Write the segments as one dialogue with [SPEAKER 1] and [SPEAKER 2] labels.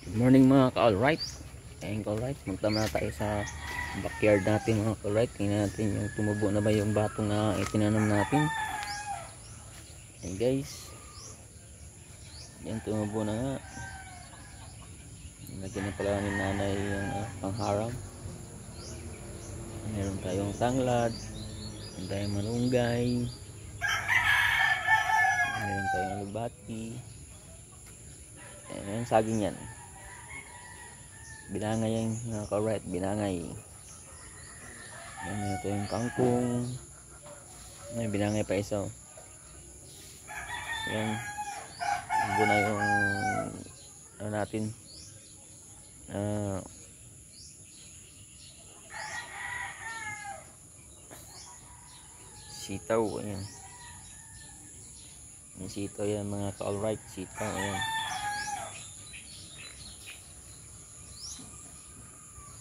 [SPEAKER 1] Good morning mga ka-alright. Ayun ka-alright, magtama na tayo sa backyard natin mga ka-alright. Tingnan natin yung tumubo na ba yung batong na itinanam natin. Ayun guys, yan tumubo na nga. Lagyan na pala ni nanay yung pangharang. Meron tayong tanglad, meron tayong malunggay, meron tayong alugbati. Ayun yung saging yan. Binangay yan mga ka-alright, binangay. Ito yung kangkong. May binangay pa isa. Yan. Ibo na yung ano natin. Sitaw. Ayan. Yung sitaw yan mga ka-alright. Sitaw. Ayan.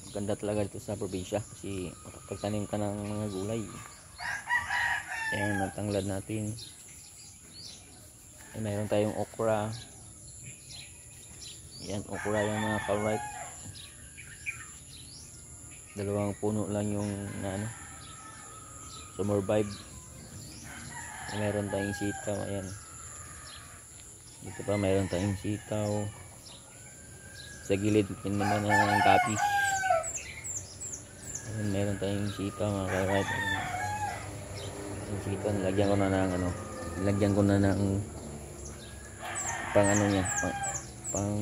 [SPEAKER 1] Ganda talaga dito sa probinsya kasi makapagtanim ka ng mga gulay. Ayan, nagtanglad natin. Ayan, mayroon tayong okra. Ayan, okra yung mga ka-alright. Dalawang puno lang yung sumurvive. Mayroon tayong sitaw. Ayan, dito pa mayroon tayong sitaw. Sa gilid naman ng gapi. Meron tayong sitaw mga ka-alright. Yung sitaw nilagyan ko na ng nilagyan ko na ng pang niya, pang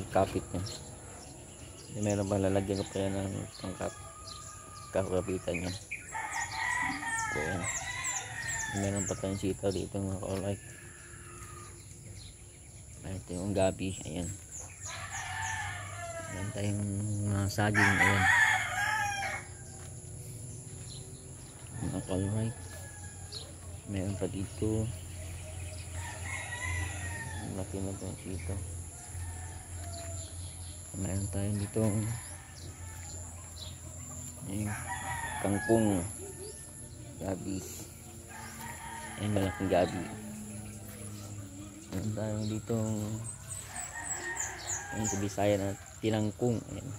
[SPEAKER 1] kapit niya. Meron pa, lalagyan ko pa yan ng pang kapitan niya. So yan, meron pa tayong sitaw dito mga ka-alright. Ito yung gabi. Ayan, meron tayong saging. Ayan mga ka-alright, meron pa dito. Laki na itong sito. Meron tayo dito kangkong, gabi. Ayan, malaking gabi. Meron tayo dito sa Bisaya na tinangkong. Ayan.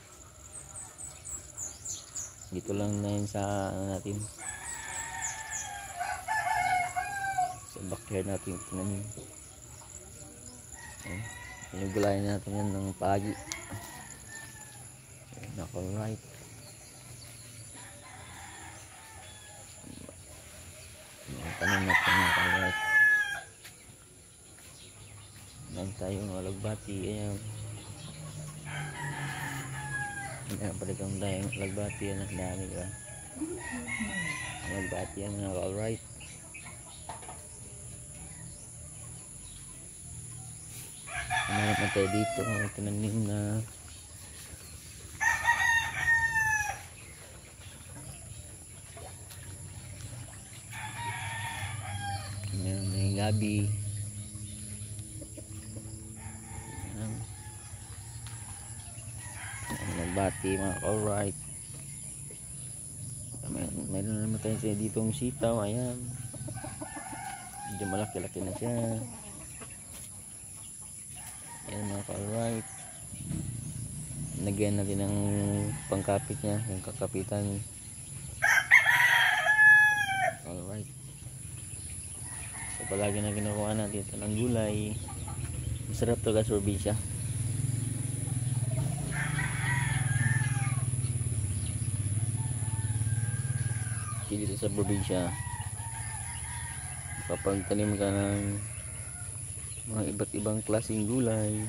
[SPEAKER 1] Dito lang na yun sa natin, backyard natin tinanim. Yung gulayan natin yan ng pagi. Naka-right. Tanim natin naka-right. Meron tayong alagbati. Ayan. Balikan tayong alagbati. Yan ang dami ba? Alagbati yan naka-right. Meron na tayo dito tinanim na meron na yung gabi. Nagbati mga alright. Meron na naman tayo dito yung sitaw. Ayan, medyo malaki-laki na siya. Yan mga ka-alright, lagyan natin ng pangkapit niya, yung kakapitan. Alright, so palagi na kinukuha natin ito ng gulay. Masarap to guys, probinsya. Dito sa probinsya kapag tanim ka ng mga iba't ibang klaseng gulay,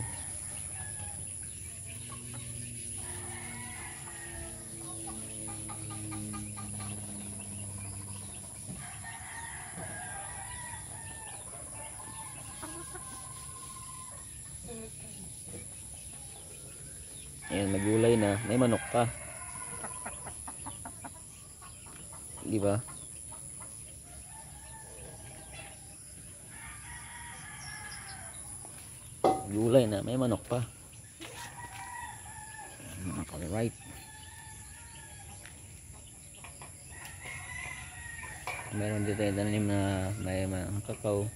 [SPEAKER 1] ayan, may gulay na, may manok pa, di ba? Gulay na, may manok pa. Alright, meron dito yung tanim na may mga kakao.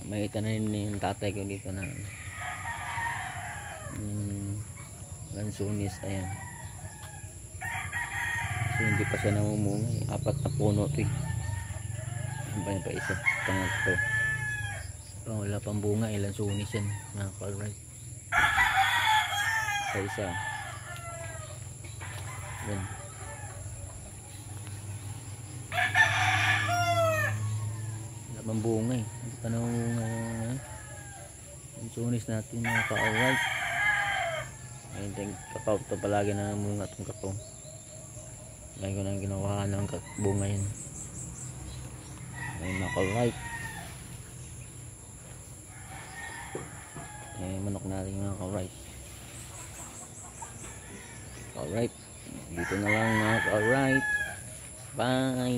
[SPEAKER 1] may itanim yung tatay ko dito na lansunis. Ayan, so hindi pa siya namumungay. 4 na puno to eh. Ayan pa isa, pangatlo. Wala pang bunga eh, lansunis yan mga ka-alright. Pa isa. Yan. Wala pang bunga eh, hindi pa namunga lansunis natin mga ka-alright. Ayun yung kakao to, palagi na namunga itong kakao. Lagi ko nang ginawa ng bunga yun. Ayun mga ka-alright. Manok natin mga ka-alright. Alright, dito na lang mga ka-alright. Bye.